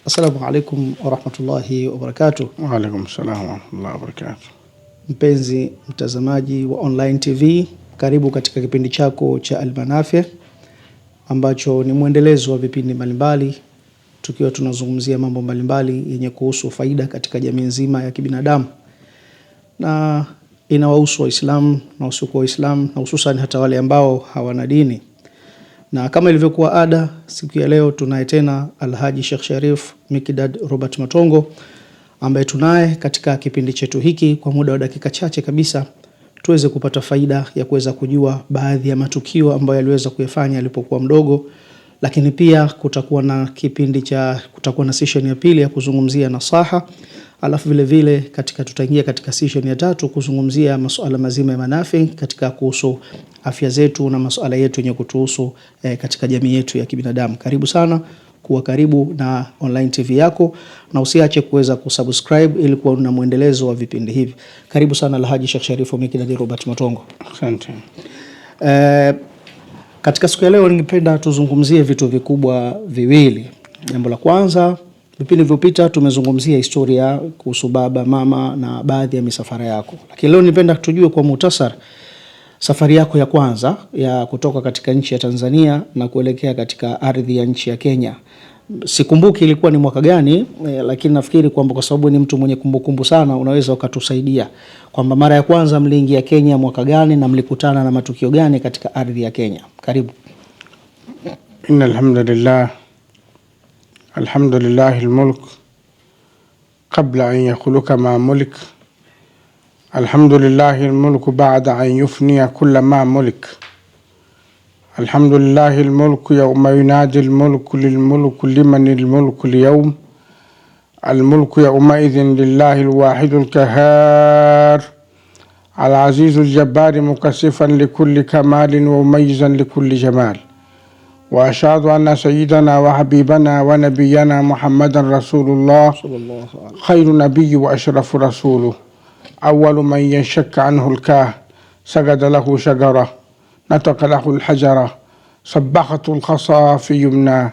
Assalamu alaikum warahmatullahi wabarakatuh. Wa alaikum salam warahmatullahi wabarakatuh. Mpenzi mtazamaji wa Online TV, karibu katika kipindi chako cha Al-Manafi' ambacho ni mwendelezo wa vipindi mbalimbali tukiwa tunazungumzia mambo mbalimbali yenye kuhusu faida katika jamii nzima ya kibinadamu, na inawahusu Waislamu na wasiokuwa Waislamu, na hususan hata wale ambao hawana dini. Na kama ilivyokuwa ada, siku ya leo tunaye tena Alhaji Sheikh Sharif Mikdad Robert Matongo, ambaye tunaye katika kipindi chetu hiki kwa muda wa dakika chache kabisa, tuweze kupata faida ya kuweza kujua baadhi ya matukio ambayo aliweza kuyafanya alipokuwa mdogo. Lakini pia kutakuwa na session ya pili ya kuzungumzia nasaha, alafu vile vile tutaingia katika session ya tatu kuzungumzia masuala mazima ya manafi katika kuhusu afya zetu na masuala yetu yenye kutuhusu katika jamii yetu ya kibinadamu. Karibu sana, kuwa karibu na Online TV yako, na usiache kuweza kusubscribe ili kuwa na muendelezo wa vipindi hivi. Karibu sana Alhaji Sheikh Sharif Mikdad Robert Matongo. Asante. Katika siku ya leo ningependa tuzungumzie vitu vikubwa viwili. Jambo la kwanza, vipindi vilivyopita tumezungumzia historia kuhusu baba, mama na baadhi ya misafara yako. Lakini leo ningependa tujue kwa muhtasari safari yako ya kwanza ya kutoka katika nchi ya Tanzania na kuelekea katika ardhi ya nchi ya Kenya. Sikumbuki ilikuwa ni mwaka gani, lakini nafikiri kwamba kwa sababu ni mtu mwenye kumbukumbu sana, unaweza ukatusaidia kwamba mara ya kwanza mliingia Kenya mwaka gani na mlikutana na matukio gani katika ardhi ya Kenya. Karibu. Innal hamdalillah, alhamdulillahil mulk qabla an yakhluqa ma mulk, alhamdulillahil mulk ba'da an yufniya kulla ma mulk. الحمد لله الملك يوم ينادي الملك للملك لمن الملك اليوم. الملك يومئذ لله الواحد القهار العزيز الجبار مكسفا لكل كمال ومميزا لكل جمال. وأشهد أن سيدنا وحبيبنا ونبينا محمدا رسول الله خير نبي وأشرف رسوله، أول من ينشك عنه الكاه سجد له شجرة، نطق له الحجرة، صبحت الخصى في يمناه،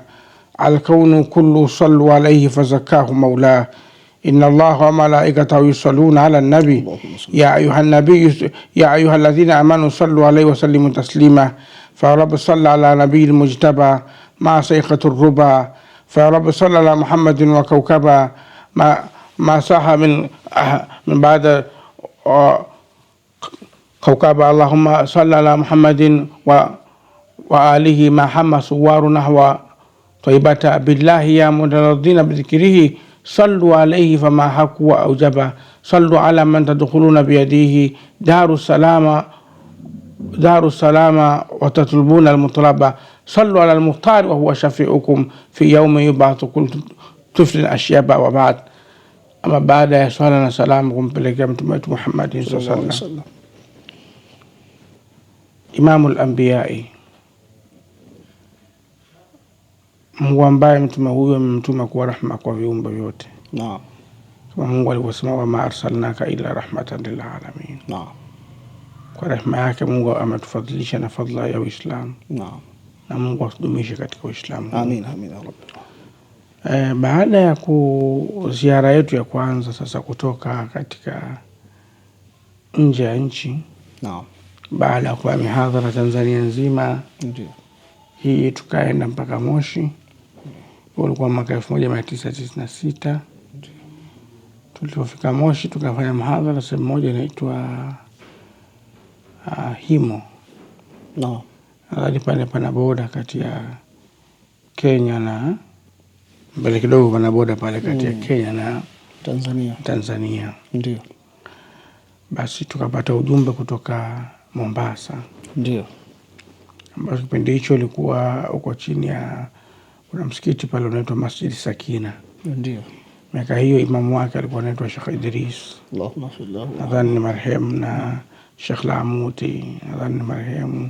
الكون كله صلوا عليه فزكاه مولاه. إن الله وملائكته يصلون على النبي يا أيها الذين آمنوا صلوا عليه وسلموا تسليما. فيا رب صل على نبي المجتبى مع سيقة الربا، فيا رب صل على محمد وكوكبا ما صح من بعد كوكبا. اللهم صل على محمد وآله ما حمى صوار نحو طيبة بالله يا مترضين بذكره، صلوا عليه فما حكوا وأوجبا. صلوا على من تدخلون بيديه دار السلام وتطلبون المطلبة. صلوا على المختار وهو شفيعكم في يوم يبعث كل طفل أشيابا. وبعد، أما بعد يا صلى سلامكم بلغم محمد صلى الله عليه وسلم إمام الأنبياء، Mungu ambaye mtume huyo mtume kwa rahma kwa viumbe vyote. Naam. Kama Mungu alivyosema, wa ma arsalnaka illa rahmatan lil alamin. Naam. Kwa rehema yake Mungu ametufadhilisha na fadhila ya Uislamu. Naam. Na Mungu atudumishe katika Uislamu. Amin, amin ya Rabbi. Baada ya ziara yetu ya kwanza sasa kutoka katika nje ya nchi. Naam. Baada ya kuwa mihadhara Tanzania nzima. Ndio. Hii tukaenda mpaka Moshi. Ulikuwa mwaka 1996. Tulipofika Moshi tukafanya mhadhara sehemu moja inaitwa Himo. Naam. Pale pana boda kati ya Kenya na mbele kidogo pana boda pale kati ya Kenya na Tanzania. Ndio. Basi tukapata ujumbe kutoka Mombasa. Ndio. Ambapo kipindi hicho ilikuwa uko chini ya kuna msikiti pale unaitwa Masjid Sakina. Ndio. Miaka hiyo imamu wake alikuwa anaitwa Sheikh Idris. Allahumma sallallahu. Nadhani marehemu, na Sheikh Lamuti nadhani marehemu.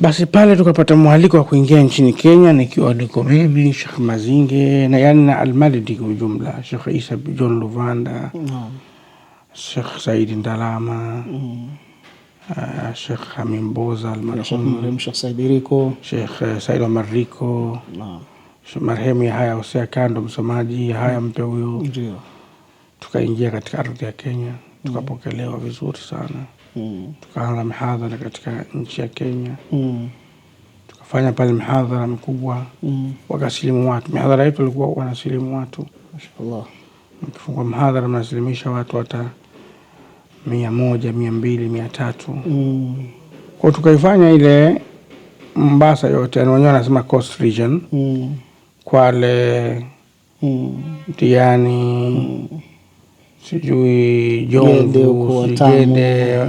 Basi pale tukapata mwaliko wa kuingia nchini Kenya, nikiwa niko mimi, Sheikh Mazinge na yani na Al-Malidi kwa ujumla, Sheikh Isa John Luvanda, Sheikh Said Ndalama, Sheikh Hamim Boza Marehemu Sheikh Said Riko, Sheikh Said Omar Riko, marehemu Yahya Hosea Kando, msomaji Yahya mpe huyo. Ndio. Tukaingia katika ardhi ya Kenya, tukapokelewa vizuri sana. Tukaanza mihadhara katika nchi ya Kenya. Tukafanya pale mihadhara mikubwa. Wakasilimu watu. Mihadhara yetu ilikuwa wanasilimu watu. Mashaallah. Mkifungua mihadhara mnasilimisha watu hata 100, 200, 300. Kwa tukaifanya ile Mombasa yote, wenyewe wanasema Coast Region. Kwale, Diani, sijui Jomvu, Gede,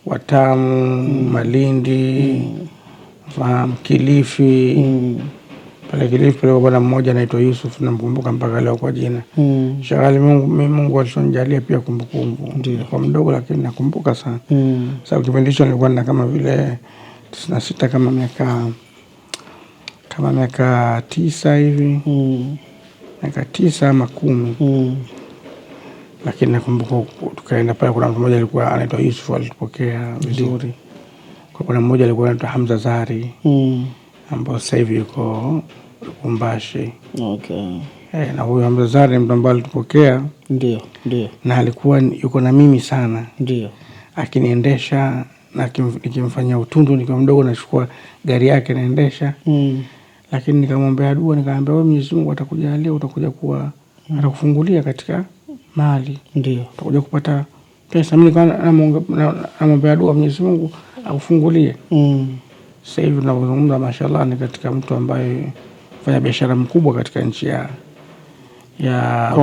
Watamu, Malindi, Kilifi. Pale Kilifi pale bwana mmoja anaitwa Yusuf, namkumbuka mpaka leo kwa jina. Shagali Mungu alishonijalia pia kumbukumbu. Kwa mdogo lakini nakumbuka sana. Sababu kipindi hicho nilikuwa na kama vile 96, kama miaka 9 hivi. Miaka 9 ama 10. Lakini nakumbuka tukaenda pale, kuna mtu mmoja alikuwa anaitwa Yusuf, alitupokea vizuri. Kwa kuna mmoja alikuwa anaitwa Hamza Zari, ambao sasa hivi yuko Lubumbashi. Okay. Na huyo Hamza Zari mtu ambaye alitupokea. Ndio. Na alikuwa yuko na mimi sana. Ndio. Akiniendesha na nikimfanyia utundu nikiwa mdogo, nachukua gari yake naendesha. Lakini nikamwombea dua, nikamwambia wewe Mwenyezi Mungu atakujalia, utakuja kuwa atakufungulia katika mali. Ndio. Utakuja kupata pesa. Mimi namwombea dua Mwenyezi Mungu akufungulie. Sasa hivi tunazungumza, mashallah, ni katika mtu ambaye fanya biashara mkubwa katika nchi ya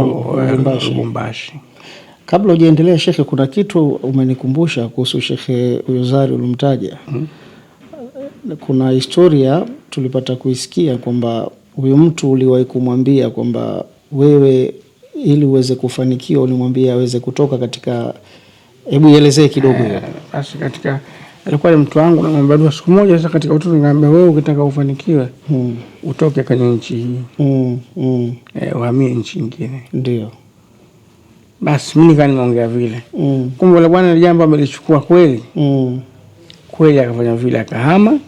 Lubumbashi. Kabla hujaendelea Sheikh, kuna kitu umenikumbusha kuhusu Sheikh Uyuzari ulimtaja. Kuna historia tulipata kuisikia kwamba huyu mtu uliwahi kumwambia kwamba wewe ili uweze kufanikiwa ulimwambia aweze kutoka katika, hebu ielezee kidogo hiyo. Basi katika alikuwa ni mtu wangu, namwambia dua siku moja. Sasa katika utoto nikamwambia wewe ukitaka ufanikiwe utoke kwenye nchi hii. Uhamie nchi nyingine. Ndio. Basi mimi nimeongea vile. Kumbe yule bwana jambo amelichukua kweli. Kweli akafanya vile, akahama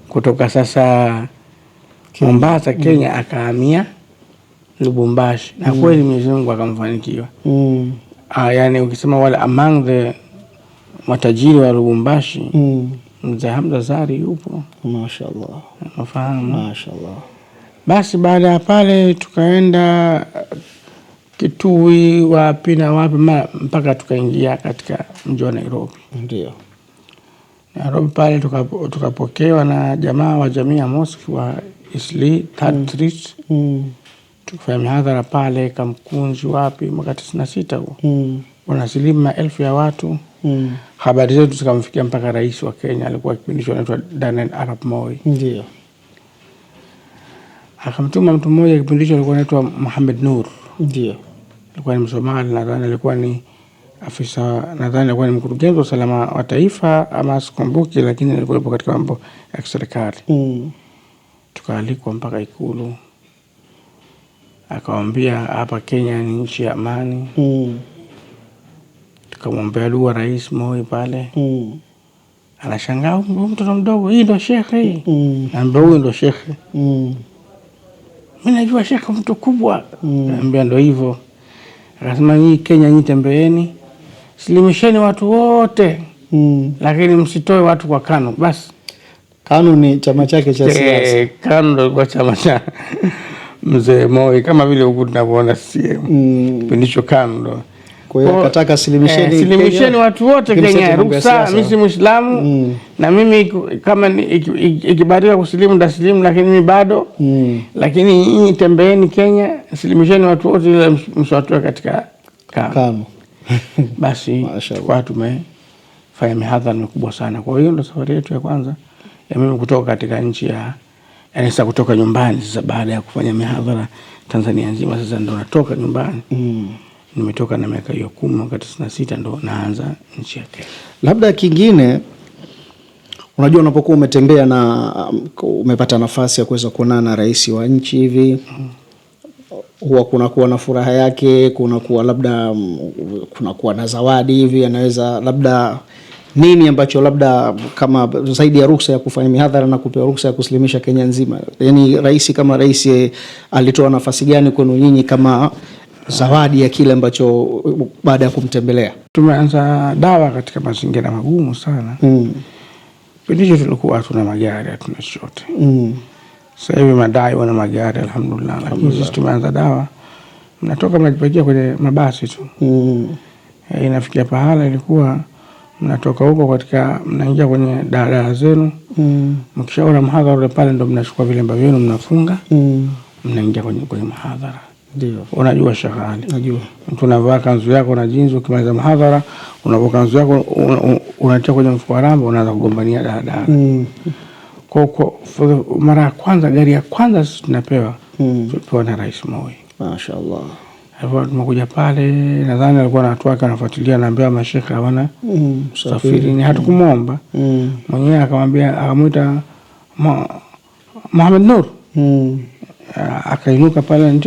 kutoka sasa Mombasa Kenya, akahamia Lubumbashi. Na kweli Mwenyezi Mungu akamfanikiwa. Yani ukisema wale among the matajiri wa Lubumbashi, Mzee Hamza Zari yupo. Mashaallah. Unafahamu? Mashaallah. Basi baada ya pale tukaenda Kitui, wapi na wapi, mpaka tukaingia katika mji wa Nairobi. Ndio. Nairobi pale tukapokewa na jamaa wa jamii ya Mosque wa Isli 3rd Street. Tukafanya mihadhara pale Kamkunji, wapi, mwaka 96 huo. Wanasilimu maelfu ya watu. Habari zetu zikamfikia mpaka rais wa Kenya, alikuwa kipindi hicho anaitwa Daniel Arap Moi. Ndio. Akamtuma mtu mmoja kipindi hicho alikuwa anaitwa Mohamed Nur. Ndio. Alikuwa ni Msomali, nadhani alikuwa ni afisa, nadhani alikuwa ni mkurugenzi wa usalama wa taifa ama sikumbuki, lakini alikuwa yupo katika mambo ya kiserikali. Tukaalikwa mpaka Ikulu. Akamwambia hapa Kenya ni nchi ya amani. Tukamwombea dua Rais Moi pale. Anashangaa, mtoto mdogo, hii ndo shekhe hii. Naambia huyu ndo shekhe. Mimi najua shekhe mtu kubwa. Naambia ndo hivyo. Akasema hii Kenya nyinyi tembeeni, silimisheni watu wote. Lakini msitoe watu kwa KANU. Basi KANU ni chama chake cha siasa. KANU ndo kwa chama cha Mzee Moi, kama vile huku tunavyoona CCM. Kipindi hicho KANU ndo. Kwa hiyo akataka silimisheni watu wote Kenya, ruksa, mimi si Muislamu. Na mimi kama ikibarika kusilimu ndasilimu, lakini mimi bado. Lakini nyinyi tembeeni Kenya, silimisheni watu wote ili msiwatoe katika KANU. Basi kwa tumefanya mihadhara mikubwa sana. Kwa hiyo ndo safari yetu ya kwanza ya mimi kutoka katika nchi ya, yani sasa kutoka nyumbani. Sasa baada ya kufanya mihadhara Tanzania nzima, sasa ndo natoka nyumbani. Nimetoka na miaka hiyo 10, mwaka 96 ndo naanza nchi ya Kenya. Labda kingine Unajua unapokuwa umetembea na umepata nafasi ya kuweza kuonana na rais wa nchi hivi, huwa kunakuwa na furaha yake, kunakuwa labda kunakuwa na zawadi hivi, anaweza labda nini ambacho labda kama zaidi ya ruhusa ya kufanya mihadhara na kupewa ruhusa ya kusilimisha Kenya nzima, yani rais kama rais alitoa nafasi gani kwenu nyinyi kama zawadi ya kile ambacho baada ya kumtembelea? Tumeanza dawa katika mazingira magumu sana. Pindi tulikuwa hatuna magari, hatuna chochote. Sasa hivi madai wana magari alhamdulillah, lakini sisi tumeanza dawa, mnatoka mnajipakia kwenye mabasi tu. Inafikia pahala ilikuwa mnatoka huko katika mnaingia kwenye daladala zenu, mkishaona mhadhara ule pale ndo mnachukua vilemba vyenu mnafunga, mnaingia kwenye mhadhara. Ndio. Unajua shahali. Najua. Mtu unavaa kanzu yako na jinzi, ukimaliza mhadhara unavaa kanzu yako unatia kwenye mfuko wa ramba, unaanza kugombania daladala. Kwa mara ya kwanza, gari ya kwanza sisi tunapewa, tulipewa na Rais Moi. Mashaallah. Hapo tumekuja pale, nadhani alikuwa na watu wake anafuatilia, anaambia mashekhe hawana safiri, ni hatukumuomba. Mwenyewe akamwambia, akamuita Mohamed Nur. Akainuka pale,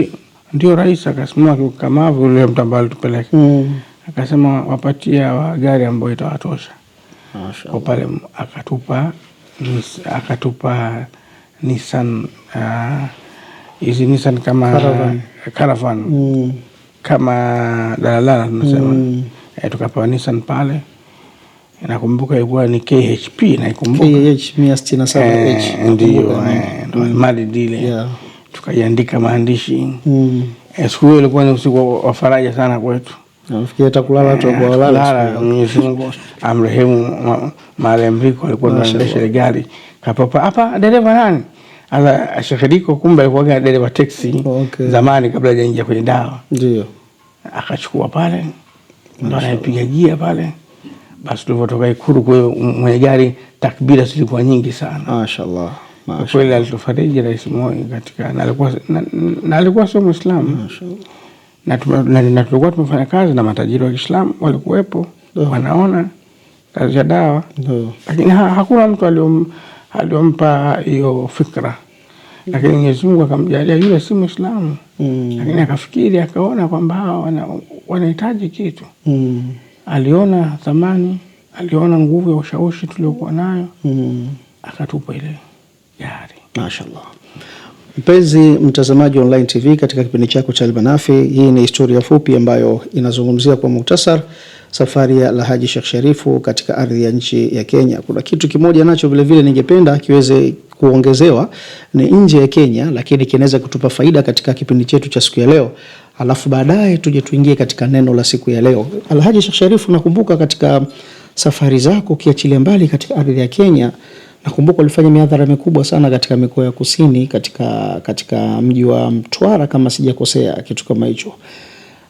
ndio rais, akasimama kikamavu yule mtu ambaye alitupeleka. Akasema wapatia wa gari ambayo itawatosha. Mashaallah. Pale akatupa Nissan, hizi Nissan kama caravan. Kama daladala tunasema. Tukapewa Nissan pale. Nakumbuka ilikuwa ni KHP, naikumbuka. KH 167H. Ndio, mali dile. Yeah. Tukaiandika maandishi. Siku hiyo ilikuwa ni usiku wa faraja sana kwetu. Nafikiri hata kulala tu kwa walala. Mwenyezi Mungu amrehemu Maalim Riko, alikuwa anaendesha gari. Kapapa hapa dereva nani? Ala Shekhediko, kumbe alikuwa dereva taxi. Zamani kabla hajaingia kwenye dawa. Ndio. Akachukua pale. Ndio anapiga gia pale. Basi tulipotoka Ikulu kwa mwenye gari, takbira zilikuwa nyingi sana. Mashaallah. Kweli alitufariji Rais Moi katika, na alikuwa sio Muislamu. Mashaallah. Na tulikuwa tumefanya kazi na matajiri wa Kiislamu walikuwepo, wanaona kazi ya dawa. Lakini hakuna mtu aliompa hiyo fikra. Lakini Mwenyezi Mungu akamjalia yule si Muislamu. Lakini akafikiri, akaona kwamba hawa wanahitaji kitu. Aliona thamani, aliona nguvu ya ushawishi tuliokuwa nayo, akatupa ile gari. Mashaallah. Mpenzi mtazamaji online TV, katika kipindi chako cha Al-Manafi, hii ni historia fupi ambayo inazungumzia kwa muhtasar safari ya Alhaji Sheikh Sharifu katika ardhi ya nchi ya Kenya. Kuna kitu kimoja nacho vile vile ningependa kiweze kuongezewa, ni nje ya Kenya, lakini kinaweza kutupa faida katika kipindi chetu cha siku ya leo. Alafu baadaye tuje tuingie katika neno la siku ya leo. Alhaji Sheikh Sharifu, nakumbuka katika safari zako kiachilia mbali katika ardhi ya Kenya, nakumbuka ulifanya mihadhara mikubwa sana katika mikoa ya kusini, katika mji wa Mtwara kama sijakosea, kitu kama hicho.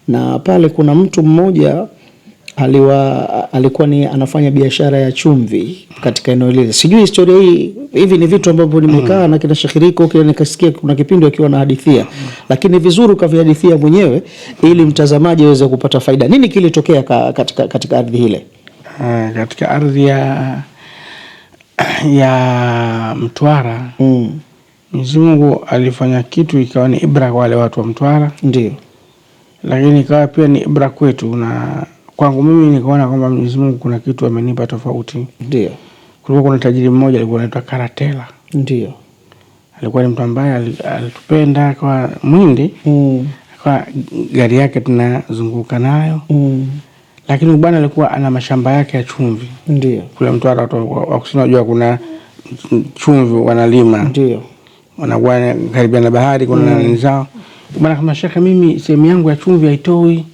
Na pale kuna mtu mmoja alikuwa ni anafanya biashara ya chumvi katika eneo lile. Sijui historia hii, hivi ni vitu ambavyo nimekaa na kina Shekhiriko kile nikasikia kuna kipindi akiwa na hadithia. Lakini vizuri ukavihadithia mwenyewe ili mtazamaji aweze kupata faida. Nini kilitokea katika ardhi ile? Katika ardhi ya Mtwara, Mwenyezi Mungu alifanya kitu ikawa ni ibra kwa wale watu wa Mtwara. Ndio. Lakini ikawa pia ni ibra kwetu, na kwangu mimi nikaona kwamba Mwenyezi Mungu kuna kitu amenipa tofauti. Ndio. Kulikuwa kuna tajiri mmoja alikuwa anaitwa Karatela. Ndio. Alikuwa ni mtu ambaye alitupenda, kwa Mwindi. Kwa gari yake tunazunguka nayo. Lakini bwana alikuwa ana mashamba yake ya chumvi. Ndio. Kule Mtwara watu wa kusini unajua kuna chumvi wanalima. Ndio. Wanakuwa karibu na bahari, kuna nani zao. Bwana kama shekhe, mimi sehemu yangu ya chumvi haitoi.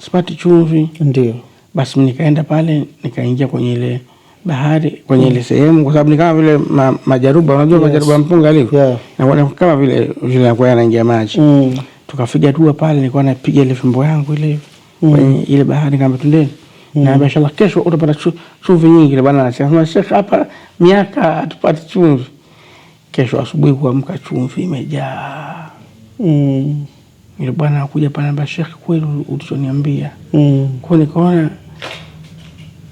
Sipati chumvi. Ndio. Basi mimi nikaenda pale, nikaingia kwenye ile bahari, kwenye ile sehemu, kwa sababu ni kama vile majaruba, unajua majaruba ya mpunga alivyo. Na kama vile yanakuwa yanaingia maji. Tukafika tu pale, nilikuwa napiga ile fimbo yangu ile kwenye ile bahari, kama tundeni. Na inshallah kesho utapata chumvi nyingi. Ile bwana anasema, Sheikh, hapa miaka hatupati chumvi. Kesho asubuhi kuamka chumvi imejaa. Ile bwana akuja pale, Sheikh, kweli ulichoniambia. Kwa nikaona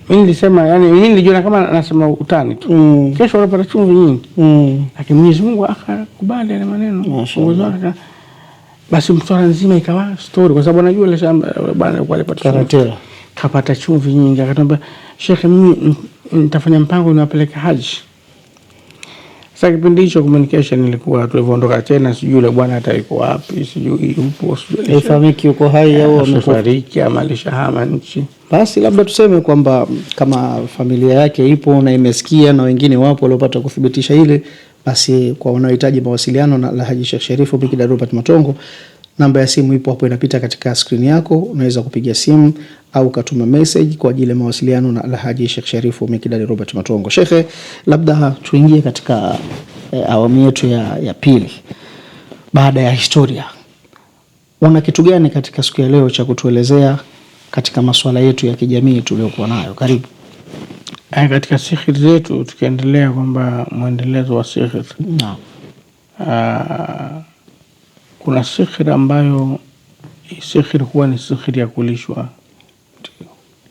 Mimi nilisema yani mimi nilijiona kama nasema utani tu. Kesho unapata chumvi nyingi. Lakini Mwenyezi Mungu akakubali yale maneno. Basi mswala nzima ikawa story kwa sababu anajua ile shamba bwana alikuwa alipata kapata chumvi nyingi. Akatamba Sheikh, mimi nitafanya mpango niwapeleke haji. Sasa kipindi hicho communication ilikuwa tulivyoondoka tena, sijui yule bwana ataikuwa wapi, sijui yupo, sijui haifahamiki yuko hai au amefariki ama alishahama nchi. Basi labda tuseme kwamba kama familia yake ipo na imesikia na wengine wapo waliopata kuthibitisha ile, basi kwa wanaohitaji mawasiliano na Alhaji Sheikh Sharifu Mikidadi Robert Matongo, namba ya simu ipo hapo inapita katika screen yako, unaweza kupiga simu au katuma message kwa ajili ya mawasiliano na Alhaji Sheikh Sharifu Mikidadi Robert Matongo. Sheikh, labda tuingie katika awamu yetu ya pili baada ya historia. Una kitu gani katika siku ya leo cha kutuelezea katika masuala yetu ya kijamii tuliokuwa nayo? Karibu. Katika sihiri zetu tukiendelea kwamba muendelezo wa sihiri. Naam. Kuna sihiri ambayo sihiri huwa ni sihiri ya kulishwa.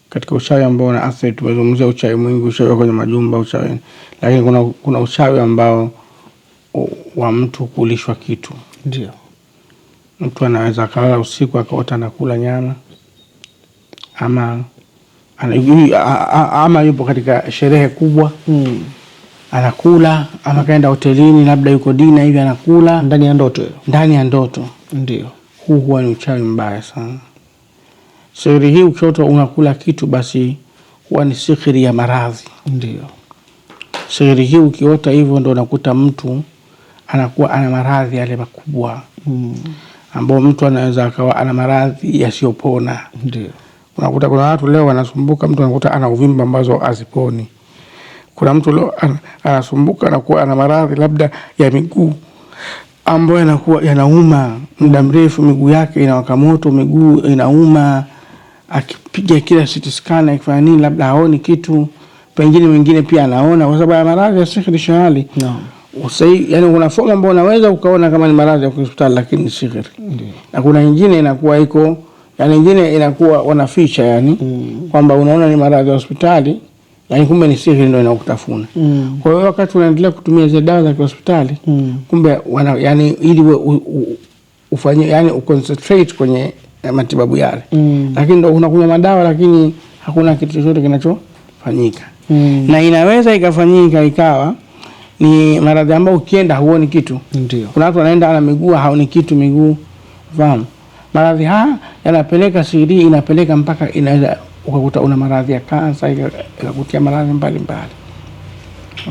Katika uchawi ambao na athari, tumezungumzia uchawi mwingi, uchawi kwenye majumba, uchawi. Lakini kuna uchawi ambao wa mtu kulishwa kitu. Ndio. Mtu anaweza kalala usiku akaota anakula nyama, ama yupo katika sherehe kubwa anakula, ama kaenda hotelini labda yuko dina hivi anakula ndani ya ndoto. Ndio. Huu huwa ni uchawi mbaya sana. Sihiri hii ukiota unakula kitu, basi huwa ni sihiri ya maradhi. Ndio. Sihiri hii ukiota hivyo ndio unakuta mtu anakuwa ana maradhi yale makubwa. Ambao mtu anaweza akawa ana maradhi yasiyopona. Ndio. Unakuta kuna watu leo wanasumbuka, mtu anakuta ana uvimba ambazo haziponi. Kuna mtu leo anasumbuka anakuwa ana maradhi labda ya miguu ambayo yanakuwa yanauma muda mrefu, miguu yake inawaka moto, miguu inauma, akipiga kila CT scan akifanya nini labda haoni kitu, pengine mwingine pia anaona kwa sababu ya maradhi ya sihiri shahali. Naam. Yani kuna fomu ambayo unaweza ukaona kama ni maradhi ya hospitali lakini ni sihiri. Na kuna nyingine inakuwa iko, yani nyingine inakuwa wanaficha yani kwamba unaona ni maradhi ya hospitali yani kumbe ni sihiri ndio inakutafuna. Kwa hiyo wakati unaendelea kutumia zile dawa za hospitali kumbe yani ili ufanye yani uconcentrate kwenye matibabu yale. Lakini ndio unakunywa madawa lakini hakuna kitu chochote kinachofanyika. Na inaweza ikafanyika ikawa ni maradhi ambayo ukienda huoni kitu. Ndio. Kuna watu wanaenda ana miguu haoni kitu miguu. Fahamu? Maradhi haya yanapeleka sihiri, inapeleka mpaka inaweza ukakuta una maradhi ya kansa, ikakutia maradhi mbalimbali.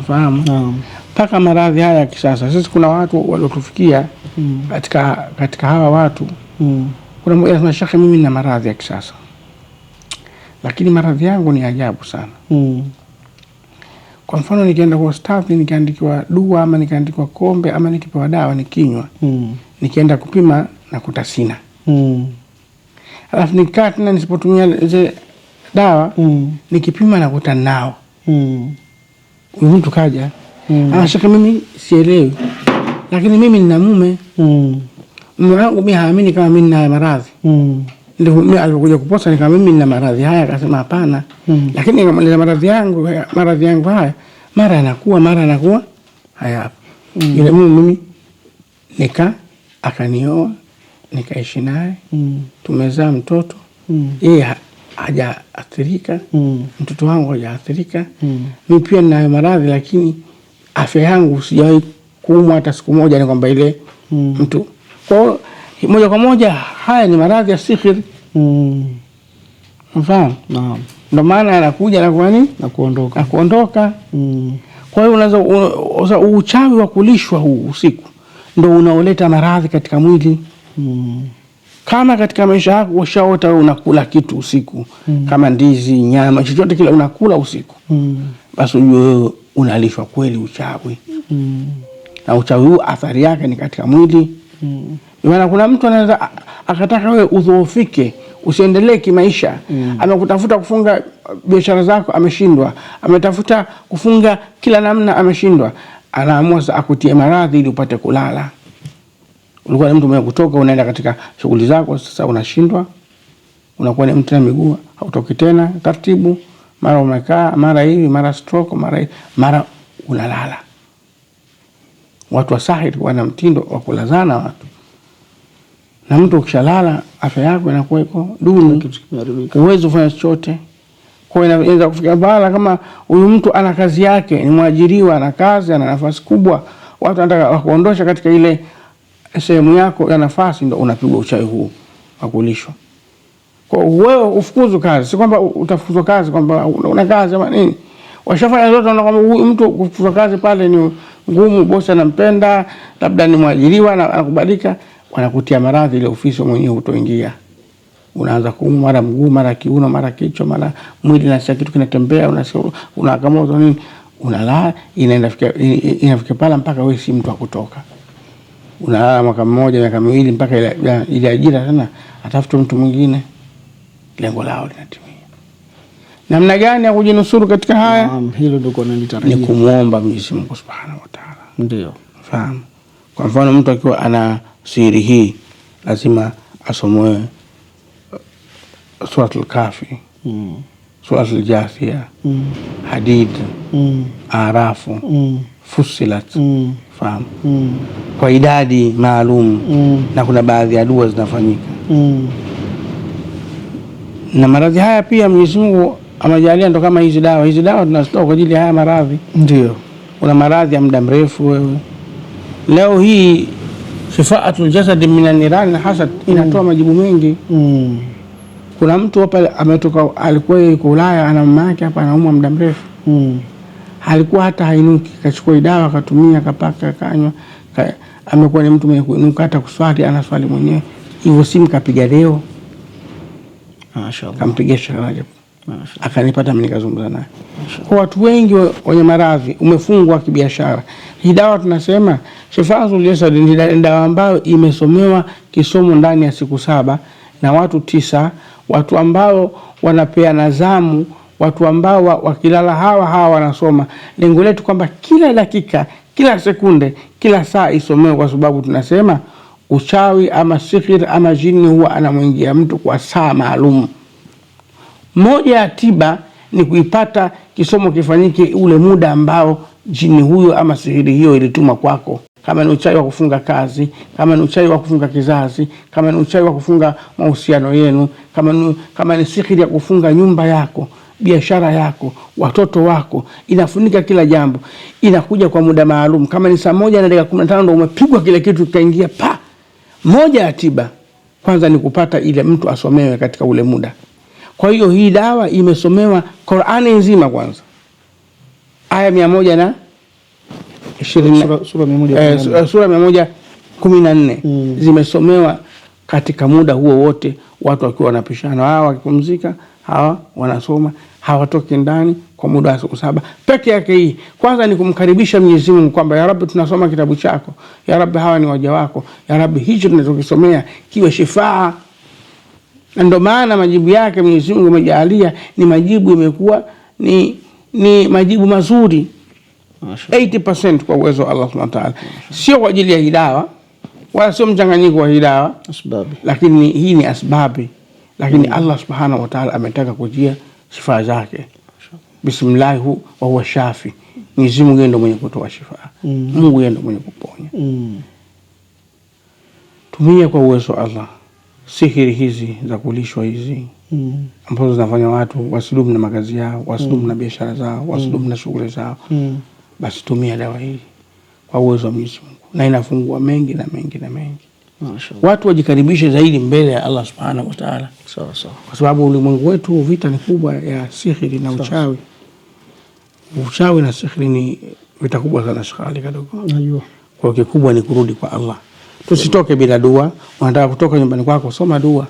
Fahamu? Naam. Mpaka maradhi haya ya kisasa. Sisi kuna watu waliotufikia katika hawa watu. Kuna mmoja anasema Sheikh, mimi nina maradhi ya kisasa. Lakini maradhi yangu ni ajabu sana. Kwa mfano nikienda kwa hospitali nikiandikiwa dua ama nikiandikiwa kombe ama nikipewa dawa nikinywa, nikienda kupima na kutasina. Alafu nikaa tena nisipotumia zile dawa nikipima na kuta nao. Huyu mtu kaja anashaka mimi sielewi, lakini mimi nina mume. Mume wangu mimi haamini kama mimi nina maradhi. Ndio mimi alipokuja kuposa ni kama mimi nina maradhi haya, akasema hapana. Lakini kama nina maradhi yangu haya mara anakuwa haya. Yule mimi akanioa, nikaishi naye, tumezaa mtoto. Yeye hajaathirika, mtoto wangu hajaathirika. Mimi pia nina maradhi lakini afya yangu sijawahi kuumwa hata siku moja, ni kwamba ile mtu. Kwa moja kwa moja haya ni maradhi ya sihiri. Mfahamu? Naam. Ndio maana anakuja na kwa nini? Na kuondoka. Kwa hiyo unaweza uchawi wa kulishwa huu usiku ndio unaoleta maradhi katika mwili. Kama katika maisha yako ushaota unakula kitu usiku, kama ndizi, nyama, chochote kile unakula usiku, basi ujue unalishwa kweli uchawi. Na uchawi huu athari yake ni katika mwili. Maana kuna mtu anaweza akataka wewe udhoofike, usiendelee kimaisha. Amekutafuta kufunga biashara zako ameshindwa, ametafuta kufunga kila namna ameshindwa, anaamua sasa akutie maradhi ili upate kulala. Ulikuwa ni mtu mwenye kutoka unaenda katika shughuli zako, sasa unashindwa, unakuwa ni mtu na miguu hautoki tena, taratibu mara umekaa, mara hivi, mara stroke, mara unalala. Watu wa sahiri wana mtindo wa kulazana watu. Na mtu ukishalala afya yako inakuwa iko duni, huwezi kufanya chochote. Kwa hiyo inaweza kufika bahala kama huyu mtu ana kazi yake, ni mwajiriwa, ana kazi, ana nafasi kubwa, watu wanataka kuondosha katika ile sehemu yako ya nafasi, ndio unapigwa uchawi huu wa kulishwa. Kwa wewe ufukuzwe kazi, si kwamba utafukuzwa kazi kwamba una kazi ama nini. Washafanya zote na kwamba huyu mtu kufukuzwa kazi pale ni ngumu, bosi anampenda, labda ni mwajiriwa na anakubalika, wanakutia maradhi ile ofisi mwenyewe utoingia. Unaanza kuumwa mara mguu, mara kiuno, mara kichwa, mara mwili na kitu kinatembea, unakamoza nini, unalala, inafikia pala mpaka wewe si mtu wa kutoka. Unalala mwaka mmoja, miaka miwili, mpaka ile ajira tena atafuta mtu mwingine, lengo lao linatimia. Namna gani ya kujinusuru katika haya? Hilo ndio kwa nini tarajia. Ni kumuomba Mwenyezi Mungu Subhanahu wa Ta'ala. Ndio. Fahamu. Kwa mfano mtu akiwa ana siri hii, lazima asomwe Suratul Kafi, Suratul Jathia, Hadid, Arafu, Fussilat. Fahamu. Kwa idadi maalum, na kuna baadhi ya dua zinafanyika. Na maradhi haya pia Mwenyezi Mungu amejalia ndo kama hizi dawa. Hizi dawa tunazitoa kwa ajili ya haya maradhi. Ndio. Una maradhi ya muda mrefu wewe. Leo hii Shifaatul Jasad minan Niran na Hasad inatoa majibu mengi. Kuna mtu hapa ametoka, alikuwa yuko Ulaya, ana mama yake hapa anaumwa muda mrefu. Alikuwa hata hainuki, kachukua dawa akatumia, akapaka, kanywa, amekuwa ni mtu mwenye kuinuka, hata kuswali anaswali mwenyewe. Hivyo simu kapiga leo. Mashaallah. Kampigia Sheikh Rajab. Akanipata mimi nikazungumza naye. Kwa watu wengi wenye maradhi umefungwa kibiashara. Hii dawa tunasema Shifaatul Jasad ni dawa ambayo imesomewa kisomo ndani ya siku 7 na watu 9, watu ambao wanapeana zamu, watu ambao wakilala hawa wanasoma. Lengo letu kwamba kila dakika, kila sekunde, kila saa isomewe, kwa sababu tunasema uchawi ama sihir ama jini huwa anamwingia mtu kwa saa maalum. Moja ya tiba ni kuipata kisomo kifanyike ule muda ambao jini huyo ama sihiri hiyo ilituma kwako. Kama ni uchawi wa kufunga kazi, kama ni uchawi wa kufunga kizazi, kama ni uchawi wa kufunga mahusiano yenu, kama ni sihiri ya kufunga nyumba yako, biashara yako, watoto wako, inafunika kila jambo, inakuja kwa muda maalum. Kama ni saa 1:15 ndio umepigwa kile kitu kikaingia pa. Moja ya tiba kwanza ni kupata ile mtu asomewe katika ule muda. Kwa hiyo hii dawa imesomewa Qur'ani nzima kwanza. Aya 120 sura 114 zimesomewa katika muda huo wote, watu wakiwa wanapishana, hawa wakipumzika, hawa wanasoma, hawatoki ndani kwa muda wa siku 7 peke yake. Hii kwanza ni kumkaribisha Mwenyezi Mungu kwamba ya Rabbi tunasoma kitabu chako, ya Rabbi hawa ni waja wako, ya Rabbi hicho tunachokisomea kiwe shifaa. Ndio maana majibu yake Mwenyezi Mungu amejalia ni majibu imekuwa ni majibu mazuri 80% kwa uwezo wa Allah Subhanahu wa Ta'ala. Sio kwa ajili ya hidawa wala sio mchanganyiko wa hidawa, asbabi, lakini hii ni asbabi. Lakini Allah Subhanahu wa Ta'ala ametaka kujia sifa zake. Bismillah wa huwa shafi. Mwenyezi Mungu ndiye mwenye kutoa shifa. Mungu ndiye mwenye kuponya. Tumia kwa uwezo wa Allah sihiri hizi za kulishwa hizi ambazo zinafanya watu wasidumu na makazi yao, wasidumu na biashara zao, wasidumu na shughuli zao. Basi tumia dawa hii kwa uwezo wa Mwenyezi Mungu, na inafungua mengi na mengi na mengi. Watu wajikaribishe zaidi mbele ya Allah Subhanahu wa Ta'ala. Sawa. Kwa sababu ulimwengu wetu vita ni kubwa ya sihiri na uchawi. Uchawi na sihiri ni vita kubwa sana shikali kidogo. Najua. Kwa kikubwa ni kurudi kwa Allah. Tusitoke bila dua. Unataka kutoka nyumbani kwako, soma dua.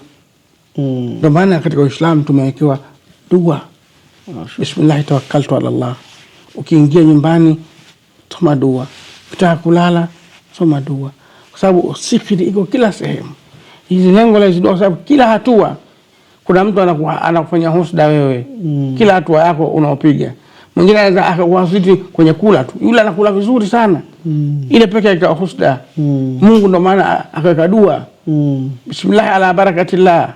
Ndio maana katika Uislamu tumewekewa dua. Bismillah tawakkaltu ala Allah. Ukiingia nyumbani soma dua. Ukitaka kulala soma dua. Kwa sababu sihiri iko kila sehemu. Hizi lengo la hizo dua, kwa sababu kila hatua kuna mtu anakufanya husda wewe. Kila hatua yako unaopiga. Mwingine anaweza akakuhasidi kwenye kula tu. Yule anakula vizuri sana. Ile peke yake husda. Mungu ndo maana akaweka dua. Bismillah ala barakatillah.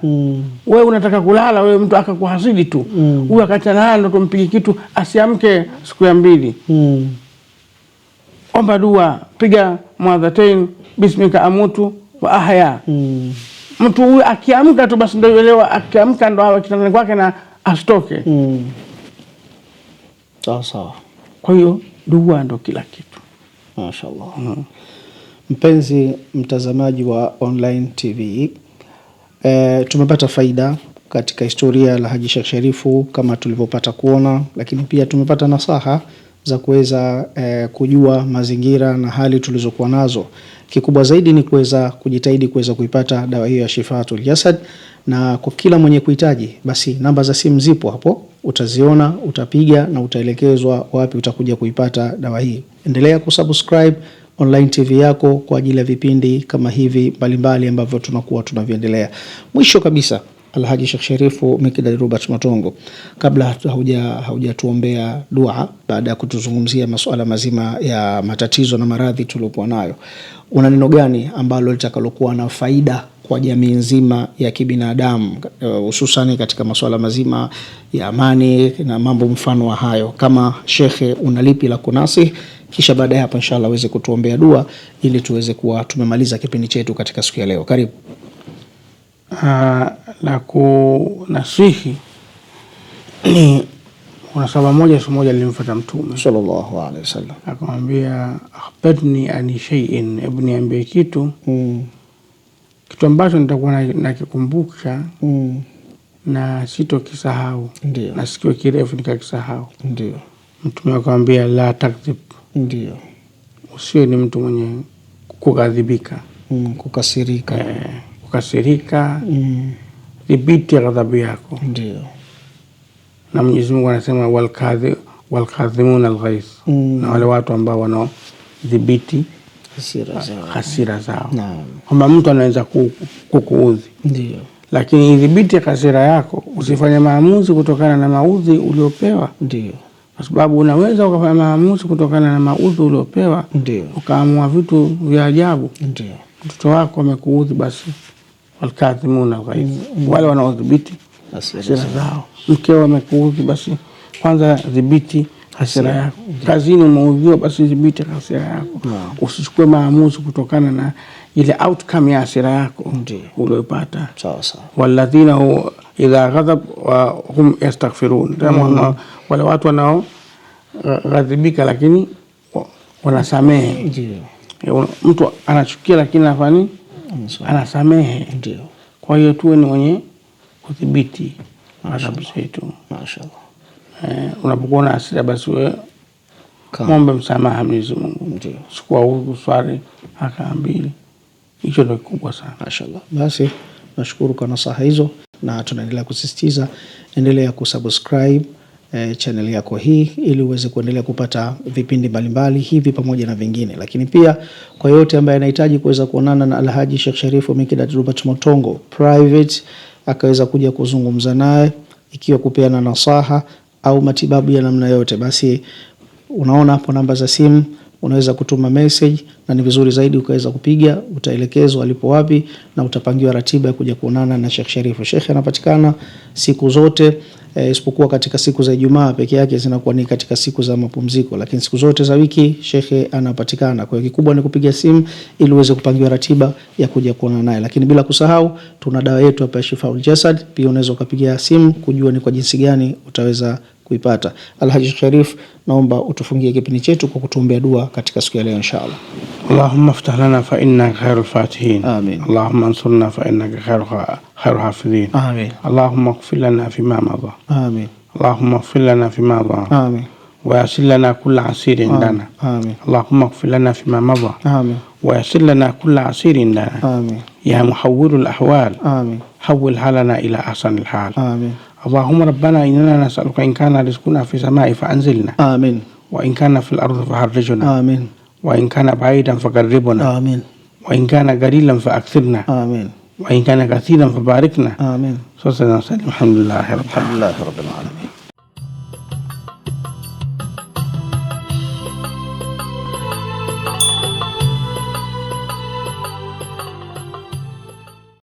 Wewe unataka kulala, wewe mtu akakuhasidi tu. Huyu akachalala ndo tumpige kitu asiamke siku ya 2. Omba dua, piga muadhatain bismika amutu wa ahya. Mtu huyu akiamka tu basi ndio elewa, akiamka ndo hawa kitandani kwake na asitoke. Sawa. Kwa hiyo dua ndo kila kitu. Mashaallah. Mpenzi mtazamaji wa Online TV, tumepata faida katika historia la Haji Sheikh Sharifu kama tulivyopata kuona, lakini pia tumepata nasaha za kuweza kujua mazingira na hali tulizokuwa nazo. Kikubwa zaidi ni kuweza kujitahidi kuweza kuipata dawa hiyo ya Shifaatul Jasad, na kwa kila mwenye kuhitaji basi namba za simu zipo hapo, utaziona, utapiga na utaelekezwa wapi utakuja kuipata dawa hii. Endelea kusubscribe Online TV yako kwa ajili ya vipindi kama hivi mbalimbali ambavyo tunakuwa tunaviendelea. Mwisho kabisa, Alhaji Sheikh Sharifu Mikdad Robert Matongo, kabla haujatuombea dua baada ya kutuzungumzia masuala mazima ya matatizo na maradhi tuliokuwa nayo, una neno gani ambalo litakalokuwa na faida kwa jamii nzima ya kibinadamu, hususan katika masuala mazima ya amani na mambo mfano wa hayo? Kama shekhe, unalipi la kunasi? Kisha baada ya hapo inshallah uweze kutuombea dua ili tuweze kuwa tumemaliza kipindi chetu katika siku ya leo. Karibu. La kunasihi ni kuna sahaba moja siku moja alimfuata Mtume sallallahu alaihi wasallam, akamwambia akhbirni ani shay'in, hebu niambie kitu kitu ambacho nitakuwa nakikumbuka na sitokisahau, na sikio kirefu nikakisahau. Ndio. Mtume akamwambia la takdhib, ndio, usiwe ni mtu mwenye kukadhibika, kukasirika. Kukasirika, dhibiti ghadhabu yako. Ndio. Na Mwenyezi Mungu anasema walkadhimun alghais, na wale watu ambao wanaodhibiti hasira zao. Naam. Kwamba mtu anaweza kukuudhi. Ndio. Lakini idhibiti hasira yako, usifanye maamuzi kutokana na maudhi uliopewa. Ndio. Kwa sababu unaweza ukafanya maamuzi kutokana na maudhi uliopewa, ukaamua vitu vya ajabu. Ndio. Mtoto wako amekuudhi, basi walkadhimun alghais, wale wanaodhibiti hasira zao. Mkeo amekuudhi, basi kwanza dhibiti hasira yako. Kazini umeudhiwa, basi dhibiti hasira yako. Usichukue maamuzi kutokana na ile outcome ya hasira yako uliyopata. Sawa. Walladhina idha ghadab wa hum yastaghfirun, wale watu wanao ghadhibika lakini wanasamehe. Ndio. Mtu anachukia lakini afani anasamehe. Ndio. Kwa hiyo tuwe ni wenye kudhibiti ghadhabu zetu. Mashaallah. Unapokuwa na hasira basi wewe muombe msamaha Mwenyezi Mungu. Ndio. Chukua udhu, swali raka 2. Hicho ndio kubwa sana. Mashaallah. Basi nashukuru kwa nasaha hizo, na tunaendelea kusisitiza endelea kusubscribe channel yako hii ili uweze kuendelea kupata vipindi mbalimbali hivi pamoja na vingine. Lakini pia kwa yote ambaye anahitaji kuweza kuonana na Alhaji Sheikh Sharifu Mikdad Robert Matongo private, akaweza kuja kuzungumza naye, ikiwa kupeana nasaha au matibabu ya namna yote, basi unaona hapo namba za simu, unaweza kutuma message, na ni vizuri zaidi ukaweza kupiga, utaelekezwa alipo wapi na utapangiwa ratiba ya kuja kuonana na Sheikh Sharifu. Sheikh anapatikana siku zote isipokuwa katika siku za Ijumaa peke yake zinakuwa ni katika siku za mapumziko, lakini siku zote za wiki Sheikh anapatikana. Kwa hiyo kikubwa ni kupiga simu ili uweze kupangiwa ratiba ya kuja kuonana naye. Lakini bila kusahau tuna dawa yetu hapa ya Shifaaul Jasad, pia unaweza kupiga simu kujua ni kwa jinsi gani utaweza kuipata. Alhaji Sharif, naomba utufungie kipindi chetu kwa kutuombea dua katika siku ya leo inshallah. Allahumma iftah lana fa innaka khairul fatihin. Amin. Allahumma ansurna fa innaka khairul hafidhin. Amin. Allahumma ighfir lana fima madha. Amin. Allahumma ighfir lana fima madha. Amin. ويسر لنا كل عسير عندنا. آمين. اللهم اغفر لنا فيما مضى. آمين. ويسر لنا كل عسير عندنا. آمين. يا محول الأحوال. آمين. حول حالنا إلى أحسن الحال. آمين. اللهم ربنا إننا نسألك إن كان رزقنا في السماء فأنزلنا. آمين. وإن كان في الأرض فحرجنا. آمين. وإن كان بعيدا فقربنا. آمين. وإن كان قليلا فأكثرنا. آمين. وإن كان كثيرا فباركنا. آمين. صلى الله عليه وسلم. الحمد لله رب العالمين.